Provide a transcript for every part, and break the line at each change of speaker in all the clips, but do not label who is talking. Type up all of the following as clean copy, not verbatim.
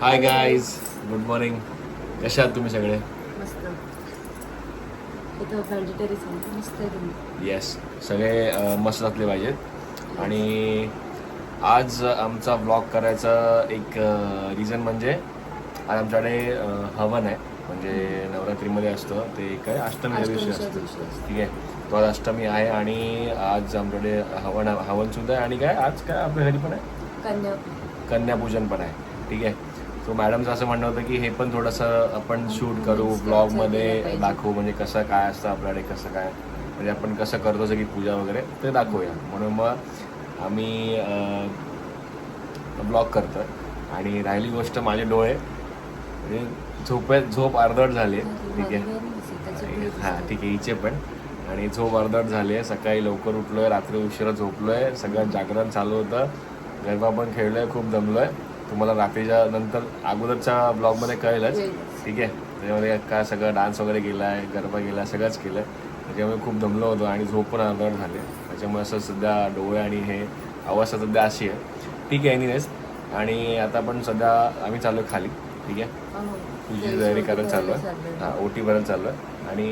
Hi guys, good morning. कशा आहात तुम्ही सगळे?
मस्त. इथं व्हेजिटेरियन मस्त आहे तुम्ही.
येस, सगळे मस्त असले पाहिजेत. आणि आज आमचा ब्लॉग करायचा एक रिझन म्हणजे आज आमच्याकडे हवन आहे. म्हणजे नवरात्रीमध्ये असतं ते काय अष्टमीच्या दिवशी असतं. ठीक आहे, तो आज अष्टमी आहे आणि आज आमच्याकडे हवन सुद्धा आहे. आणि काय आज काय आपल्या घरी पण आहे कन्यापूजन पण आहे. ठीक आहे, सो मॅडमचं असं म्हणणं होतं की हे पण थोडंसं आपण शूट करू, ब्लॉगमध्ये दाखवू, म्हणजे कसं काय असतं आपल्याकडे, कसं काय म्हणजे आपण कसं करतो सगळी पूजा वगैरे ते दाखवूया. म्हणून मग आम्ही ब्लॉग करतो. आणि राहिली गोष्ट माझे डोळे, म्हणजे झोप अर्धवट झाली आहे. ठीक आहे, हां ठीक आहे, हिचे पण. आणि झोप अर्धवट झाली आहे. सकाळी लवकर उठलो आहे, रात्री उशिरा झोपलो आहे, सगळं जागरण चालू होतं, गरबा पण खेळलो आहे, खूप दमलो आहे. तुम्हाला रात्रीच्या नंतर अगोदरच्या ब्लॉगमध्ये कळेलच. ठीक आहे, त्याच्यामध्ये काय सगळं डान्स वगैरे केला आहे, गरबा केला, सगळंच केलं आहे. त्याच्यामुळे खूप दमलो होतो आणि झोप पण अर्धवट झाली. त्याच्यामुळे असं सध्या डोळे आणि हे अवस्था सध्या अशी आहे. ठीक आहे, एनिवेज. आणि आता पण सध्या आम्ही चाललो आहे खाली. ठीक आहे, तुझी तयारी करत चाललो आहे. हां, ओटी भरत चाललो आहे. आणि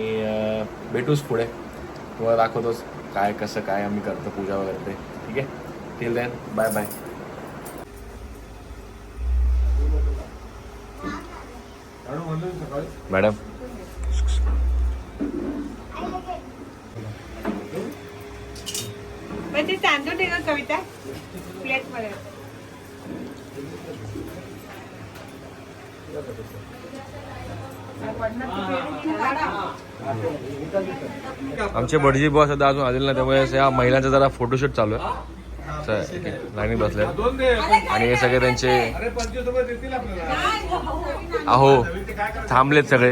भेटूच पुढे, तुम्हाला दाखवतोच काय कसं काय आम्ही करतो पूजा वगैरे ते. ठीक आहे, till then bye bye. Madam
म्हणजे तांदूळ दे ना कविता प्लेट मध्ये.
आमचे भटजी बॉस आता अजून आलेले नाही, त्यामुळे या महिलांचा जरा फोटोशूट चालू आहे. लाईनीत बसले आणि हे सगळे त्यांचे अहो थांबलेत सगळे.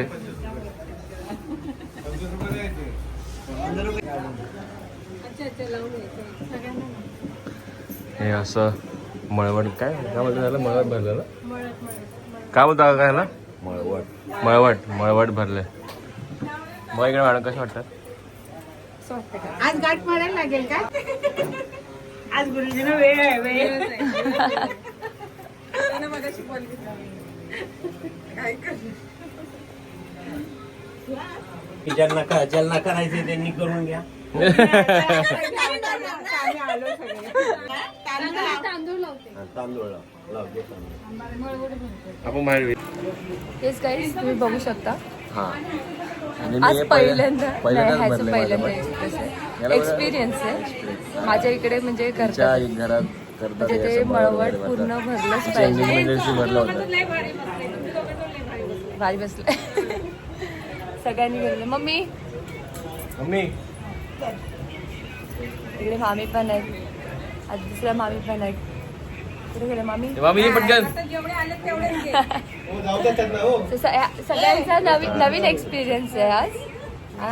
हे असं मळवट काय बोलतं झालं, मळवट भरलेलं काय बोलता काय ना, मळवट भरले. मग इकडे मॅडम कसं वाटतं?
आज गाठ मारायला लागेल का? आज गुरुजींना वेळ आहे, वेळ
ज्यांना करायचे त्यांनी करून घ्या. तांदूळ
आपण बाहेर
हेच काही तुम्ही बघू शकता.
हां,
आज पहिल्यांदा एक्सपिरियन्स आहे माझ्या इकडे. म्हणजे करतात
घरात करतात
म्हणजे ते मळवट पूर्ण भरलंच पाहिजे.
भरलं होतं.
भारी बसले सगळ्यांनी गेले. मम्मी इकडे मामी पण आहेत, आज दुसऱ्या मामी पण आहेत. कुठे गेले मामी?
पटकन.
सगळ्यांचा नवीन एक्सपिरियन्स आहे आज.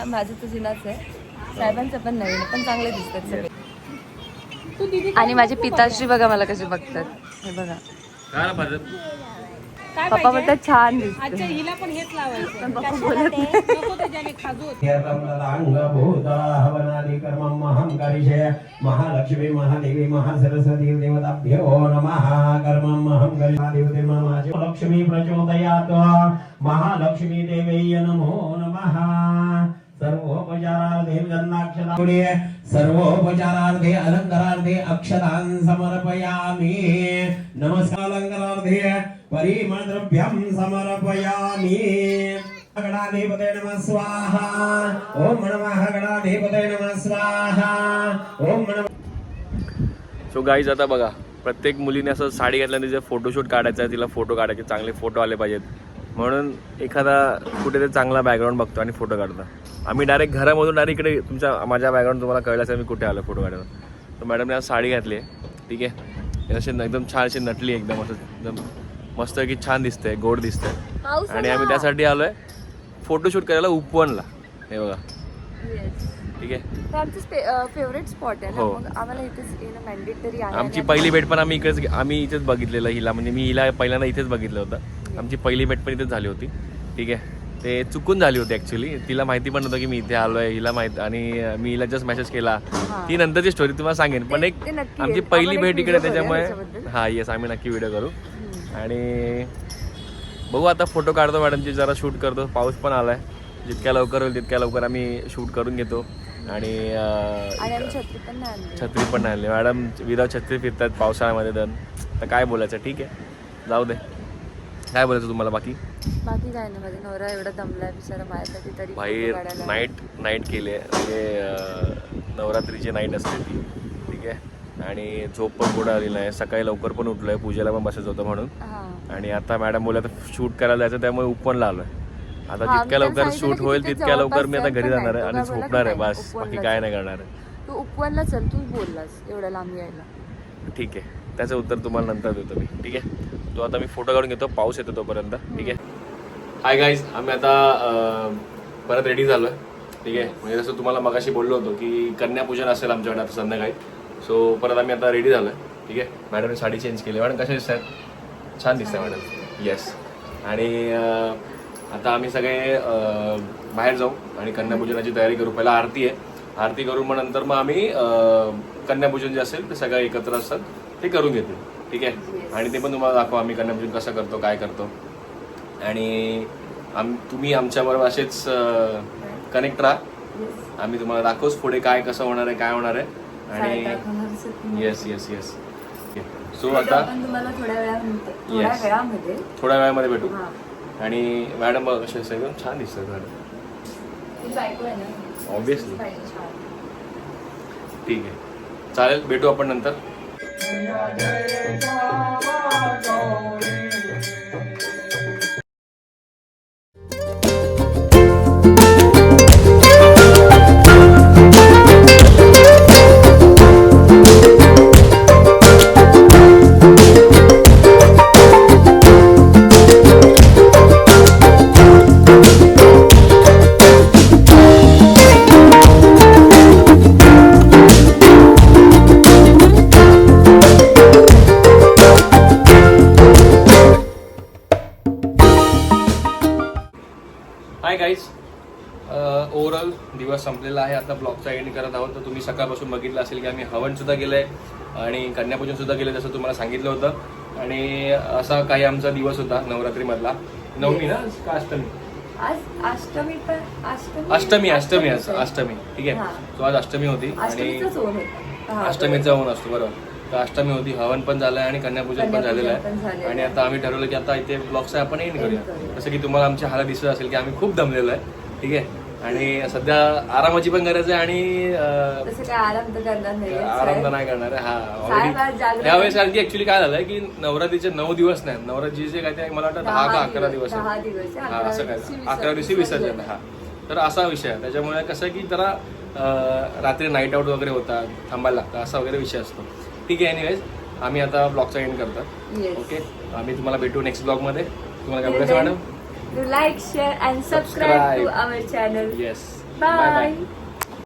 माझं तर जुनाच आहे, साहेबांचं पण नवीन, पण चांगले दिसतात सगळे. आणि माझे पिताश्री बघा मला कसे बघतात, हे बघा. पप्पा म्हणतात छान दिसत.
हिला पण हेच लावायचं.
पण पप्पा बोलत नाही.
महालक्ष्मी महादेवी महासरस्वती देवताभ्यो नमः. कर्मम् अहं करिष्यामि मम लक्ष्मी प्रचोदयात्. महालक्ष्मी देवै नमो नमः. सर्वोपचारार्थे गन्धाक्षरार्थे सर्वोपचारार्थे अलंकारार्थे अक्षतान् समर्पयामि. नमस्कारालंकारार्थे परिमलद्रव्यं समर्पयामि. गणाधिपते नमः स्वाहा. ओम नमः गणाधिपते नमः स्वाहा. ओम नमः.
सो गाईज, आता बघा, प्रत्येक मुलीने असं साडी घातल्याने तिचे फोटोशूट काढायचं आहे, तिला फोटो काढायचे, चांगले फोटो आले पाहिजेत. म्हणून एखादा कुठेतरी चांगला बॅकग्राऊंड बघतो आणि फोटो काढतो. आम्ही डायरेक्ट घरामधून डायरेक्ट इकडे माझ्या बॅकग्राऊंड तुम्हाला कळलं असेल मी कुठे आलो फोटो काढायला. तर मॅडमने आज साडी घातली आहे. ठीक आहे, असे एकदम छान अशी नटली, एकदम असं एकदम मस्त की छान दिसतंय, गोड दिसतंय. आणि आम्ही त्यासाठी आलोय फोटोशूट करायला उपवनला. हे बघा, ठीक आहे,
आमचं फेवरेट स्पॉट आहे.
हो,
आम्हाला इथेच येणं मॅन्डेटरी आहे.
आमची पहिली भेट पण आम्ही इथेच बघितलेलं हिला, म्हणजे मी हिला पहिल्यांदा इथेच बघितलं होतं. आमची पहिली भेट पण इथेच झाली होती. ठीक आहे, ते चुकून झाली होती ॲक्च्युली. तिला माहिती पण नव्हतं की मी इथे आलो आहे, हिला माहिती. आणि मी हिला जस्ट मेसेज केला. ती नंतरची स्टोरी तुम्हाला सांगेन, पण एक आमची पहिली भेट इकडे, त्याच्यामुळे हां येस, आम्ही नक्की व्हिडिओ करू. आणि बघू आता फोटो काढतो मॅडमची, जरा शूट करतो. पाऊस पण आलाय, जितक्या लवकर होईल तितक्या लवकर आम्ही शूट करून घेतो. आणि
आम्ही छत्री पण नाही आणली.
छत्री पण नाही आणली मॅडम, विदाऊट छत्री फिरतात पावसाळ्यामध्ये. तर काय बोलायचं, ठीक आहे जाऊ दे. काय बोलायचं तुम्हाला बाकी?
बाकी काय नाही, माझा नवरा एवढा दमलाय बिचारा माझ्यासाठी तरी
बाहेर
photo काढायला.
नाईट केली आहे, म्हणजे नवरात्रीची नाईट असते ती, ठीक आहे. आणि झोप पण पुढे आली नाही, सकाळी लवकर पण उठलो आहे, पूजेला पण बसायचं होतं म्हणून.
हां.
आणि आता मॅडम बोलल्या तर शूट करायला जायचं, त्यामुळे उपवनला आलो आहे. आता
हां,
जितक्या
मी
लवकर
त्यांना
शूट
सांगितलं
होईल
की तिथे
तितक्या लवकर मी आता
जवळपास
घरी
जायचं
जाणार आहे
नाही.
आणि
तो काय
झोपणार आहे
बोलला
बस,
की
बाकी
नाही,
काय नाही करणार आहे.
तू उपवनला चल, तू बोललास एवढ्या लांब यायला.
ठीक आहे, त्याचं उत्तर तुम्हाला नंतर देतो मी, ठीक आहे. तो आता मी फोटो काढून घेतो, पाऊस येतो तोपर्यंत, ठीक आहे. हाय गाईज, आम्ही आता परत रेडी झालो आहे, ठीक आहे. म्हणजे जसं तुम्हाला मगाशी बोललो होतो की कन्यापूजन असेल आमच्याकडे आता संध्याकाळी. सो परत आम्ही आता रेडी झालो आहे, ठीक आहे. मॅडमने साडी चेंज केली. मॅडम कशा दिसत आहेत? छान दिसतं मॅडम. येस. आणि आता आम्ही सगळे बाहेर जाऊ आणि कन्यापूजनाची तयारी करू. पहिला आरती आहे, आरती करून मग नंतर मग आम्ही कन्यापूजन जे असेल ते सगळे एकत्र असतात ते करून घेतो, ठीक आहे. आणि ते पण तुम्हाला दाखवा आम्ही कन्यापूजन कसं करतो, काय करतो. आणि तुम्ही आमच्याबरोबर असेच कनेक्ट राहा. आम्ही तुम्हाला दाखवूच पुढे काय कसं होणार आहे, काय होणार आहे. आणि येस येस येस. सो आता
तुम्हाला
Yes.
वेळामध्ये
थोड्या वेळामध्ये भेटू. आणि मॅडम कसे एकदम छान दिसतात मॅडम, ऑब्विसली. ठीक आहे, चालेल, भेटू आपण नंतर. हाय गाईज, ओव्हरऑल दिवस संपलेला आहे. आता ब्लॉगचा एंड करत आहोत. तर तुम्ही सकाळपासून बघितलं असेल की आम्ही हवनसुद्धा केलं आहे आणि कन्यापूजनसुद्धा केलं, जसं तुम्हाला सांगितलं होतं. आणि असा काही आमचा दिवस होता नवरात्रीमधला. नवमी ना का अष्टमी?
आज अष्टमी पण
अष्टमी, ठीक आहे. तो आज अष्टमी होती आणि अष्टमीचा होऊन असतो, बरोबर. तर अष्टमी होती, हवन पण झालं आहे आणि कन्यापूजन पण झालेलं आहे. आणि आता आम्ही ठरवलं की आता इथे ब्लॉगचा आपण एंड करूया. जसं की तुम्हाला आमच्या हालत दिसत असेल की आम्ही खूप दमलेलो आहे, ठीक आहे. आणि सध्या आरामाची पण गरज आहे आणि आराम तर नाही करणार आहे. हा, ऑलरेडी यावेळेस कारण की ऍक्च्युली काय झालंय की नवरात्रीचे 9 दिवस नाही, नवरात्रीचे काय ते मला वाटतं 10 का 11 दिवस आहे. हा, असं काय 11 दिवशी विसर्जन. हा, तर असा विषय आहे. त्याच्यामुळे कसं की जरा रात्री नाईट आउट वगैरे होतात, थांबायला लागतं, असा वगैरे विषय असतो, ठीक आहे. एनिवेज, आम्ही आता ब्लॉगचा एंड करतो, ओके. आम्ही तुम्हाला भेटू नेक्स्ट ब्लॉगमध्ये. तुम्हाला काय बोलायचं madam?
Like, share and subscribe to our channel.
Yes.
Bye.
Bye.